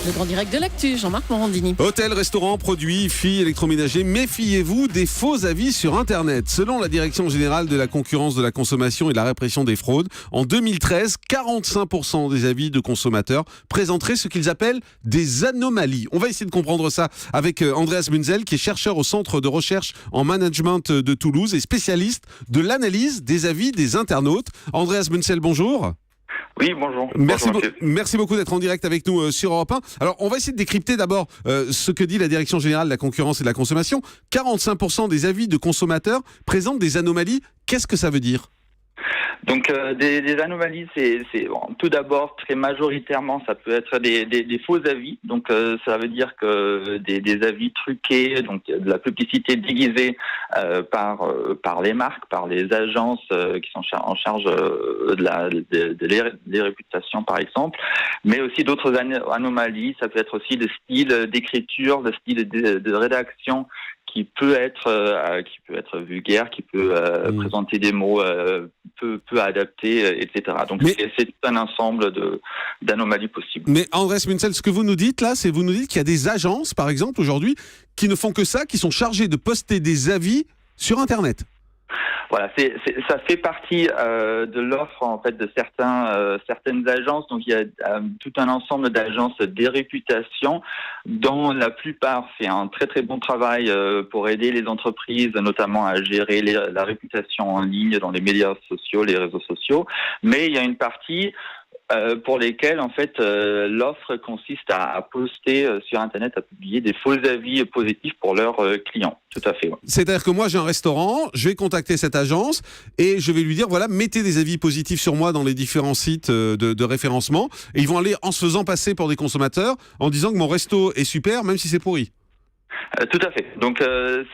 Le grand direct de l'actu, Jean-Marc Morandini. Hôtels, restaurants, produits, filles, électroménagers, méfiez-vous des faux avis sur Internet. Selon la Direction générale de la concurrence de la consommation et de la répression des fraudes, en 2013, 45% des avis de consommateurs présenteraient ce qu'ils appellent des anomalies. On va essayer de comprendre ça avec Andreas Munzel, qui est chercheur au Centre de recherche en management de Toulouse et spécialiste de l'analyse des avis des internautes. Andreas Munzel, bonjour. Oui, bonjour. Merci beaucoup d'être en direct avec nous sur Europe 1. Alors, on va essayer de décrypter d'abord ce que dit la Direction générale de la concurrence et de la consommation. 45% des avis de consommateurs présentent des anomalies. Qu'est-ce que ça veut dire ? Donc des anomalies, c'est bon, tout d'abord très majoritairement ça peut être des faux avis. Donc ça veut dire que des avis truqués, donc de la publicité déguisée par les marques, par les agences qui sont en charge des réputations par exemple, mais aussi d'autres anomalies. Ça peut être aussi le style d'écriture, le style de rédaction qui peut être vulgaire, qui peut présenter des mots peu adaptés, etc. Donc c'est tout un ensemble d'anomalies possibles. Mais Andreas Munzel, ce que vous nous dites là, c'est vous nous dites qu'il y a des agences, par exemple, aujourd'hui, qui ne font que ça, qui sont chargées de poster des avis sur Internet. Voilà, ça fait partie de l'offre en fait de certaines agences. Donc il y a tout un ensemble d'agences des réputations, dont la plupart fait un très très bon travail pour aider les entreprises, notamment à gérer la réputation en ligne dans les médias sociaux, les réseaux sociaux. Mais il y a une partie pour lesquels en fait l'offre consiste à poster sur Internet, à publier des faux avis positifs pour leurs clients. Tout à fait. Ouais. C'est-à-dire que moi j'ai un restaurant, je vais contacter cette agence et je vais lui dire voilà, mettez des avis positifs sur moi dans les différents sites de référencement, et ils vont aller en se faisant passer pour des consommateurs en disant que mon resto est super même si c'est pourri. Tout à fait. Donc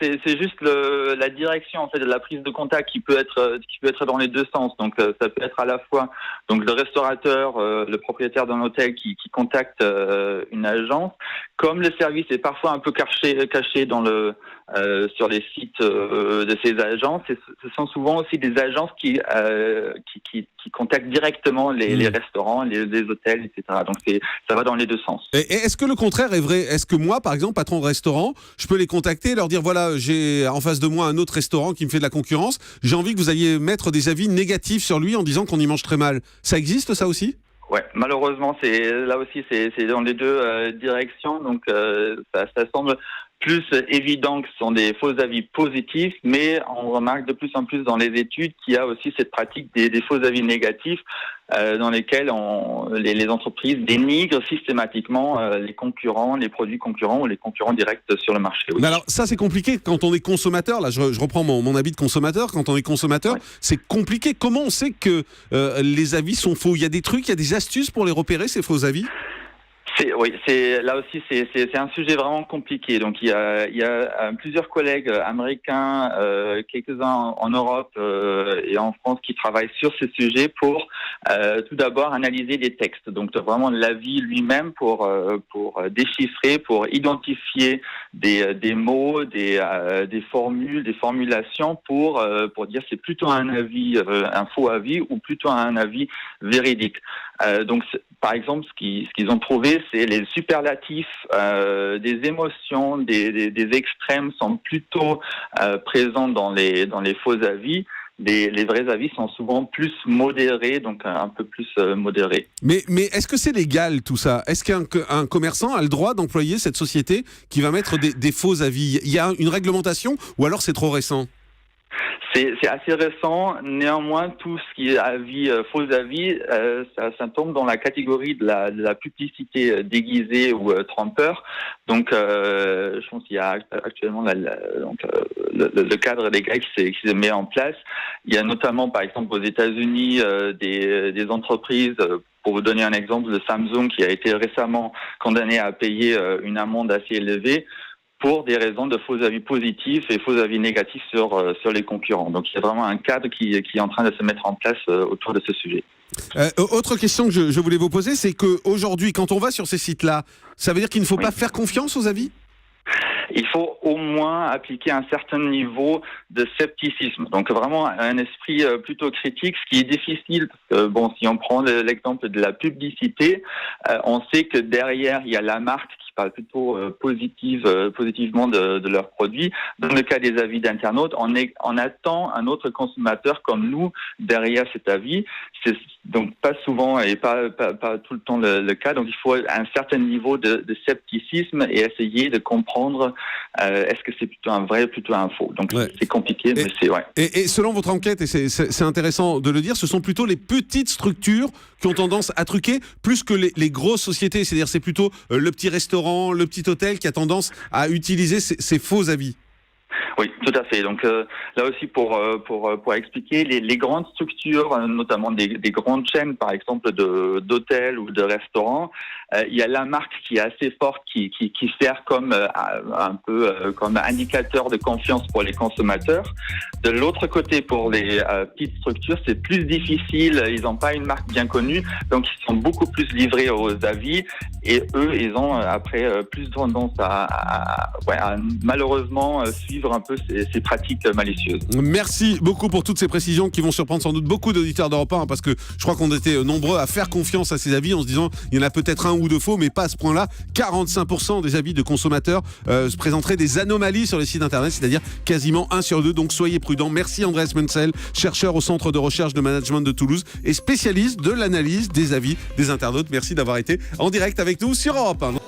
c'est juste la direction en fait de la prise de contact qui peut être dans les deux sens. Donc ça peut être à la fois donc le restaurateur, le propriétaire d'un hôtel qui contacte une agence, comme le service est parfois un peu caché dans sur les sites de ces agences. Et ce sont souvent aussi des agences qui contactent directement les restaurants, les hôtels, etc. Donc ça va dans les deux sens. Et est-ce que le contraire est vrai ? Est-ce que moi, par exemple, patron de restaurant, je peux les contacter et leur dire voilà, j'ai en face de moi un autre restaurant qui me fait de la concurrence, j'ai envie que vous alliez mettre des avis négatifs sur lui en disant qu'on y mange très mal. Ça existe ça aussi ? Ouais, malheureusement, c'est dans les deux directions. Donc ça semble plus évident que ce sont des faux avis positifs, mais on remarque de plus en plus dans les études qu'il y a aussi cette pratique des faux avis négatifs dans lesquels les entreprises dénigrent systématiquement les concurrents, les produits concurrents ou les concurrents directs sur le marché. Oui. Mais alors ça c'est compliqué quand on est consommateur, là je reprends mon habit de consommateur, quand on est consommateur, ouais. C'est compliqué. Comment on sait que les avis sont faux ? Il y a des trucs, il y a des astuces pour les repérer ces faux avis ? Oui, là aussi c'est un sujet vraiment compliqué. Donc il y a plusieurs collègues américains, quelques-uns en Europe et en France qui travaillent sur ce sujet pour tout d'abord analyser les textes. Donc vraiment l'avis lui-même pour déchiffrer, pour identifier des mots, des formules, des formulations pour dire c'est plutôt un avis, un faux avis ou plutôt un avis véridique. Donc par exemple ce qu'ils ont prouvé, c'est les superlatifs, des émotions, des extrêmes sont plutôt présents dans les faux avis. Les vrais avis sont souvent plus modérés, donc un peu plus modérés. Mais est-ce que c'est légal tout ça ? Est-ce qu'un commerçant a le droit d'employer cette société qui va mettre des faux avis ? Il y a une réglementation ou alors c'est trop récent ? C'est assez récent. Néanmoins, tout ce qui est avis, faux avis, ça tombe dans la catégorie de la publicité déguisée ou trompeur. Donc, je pense qu'il y a actuellement le cadre légal qui se met en place. Il y a notamment, par exemple, aux États-Unis, des entreprises. Pour vous donner un exemple, le Samsung qui a été récemment condamné à payer une amende assez élevée pour des raisons de faux avis positifs et faux avis négatifs sur les concurrents. Donc il y a vraiment un cadre qui est en train de se mettre en place autour de ce sujet. Autre question que je voulais vous poser, c'est qu'aujourd'hui, quand on va sur ces sites-là, ça veut dire qu'il ne faut pas faire confiance aux avis ? il faut au moins appliquer un certain niveau de scepticisme. Donc vraiment un esprit plutôt critique, ce qui est difficile parce que si on prend l'exemple de la publicité, on sait que derrière il y a la marque qui parle plutôt positivement de leurs produits. Dans le cas des avis d'internautes, on attend un autre consommateur comme nous derrière cet avis. C'est donc pas souvent et pas tout le temps le cas. Donc il faut un certain niveau de scepticisme et essayer de comprendre est-ce que c'est plutôt un vrai, plutôt un faux. Donc c'est compliqué, mais c'est ouais. Et selon votre enquête, et c'est intéressant de le dire, ce sont plutôt les petites structures qui ont tendance à truquer plus que les grosses sociétés. C'est-à-dire c'est plutôt le petit restaurant, le petit hôtel qui a tendance à utiliser ces faux avis. Oui, tout à fait. Donc là aussi pour expliquer les grandes structures, notamment des grandes chaînes, par exemple d'hôtels ou de restaurants, il y a la marque qui est assez forte, qui sert comme un peu comme indicateur de confiance pour les consommateurs. De l'autre côté, pour les petites structures, c'est plus difficile. Ils n'ont pas une marque bien connue, donc ils sont beaucoup plus livrés aux avis. Et eux, ils ont après plus tendance à malheureusement suivre un peu ces pratiques malicieuses. Merci beaucoup pour toutes ces précisions qui vont surprendre sans doute beaucoup d'auditeurs d'Europe 1, parce que je crois qu'on était nombreux à faire confiance à ces avis en se disant il y en a peut-être un ou deux faux, mais pas à ce point-là. 45% des avis de consommateurs se présenteraient des anomalies sur les sites internet, c'est-à-dire quasiment 1 sur 2. Donc soyez prudents. Merci Andreas Menzel, chercheur au Centre de recherche de management de Toulouse et spécialiste de l'analyse des avis des internautes. Merci d'avoir été en direct avec nous sur Europe 1.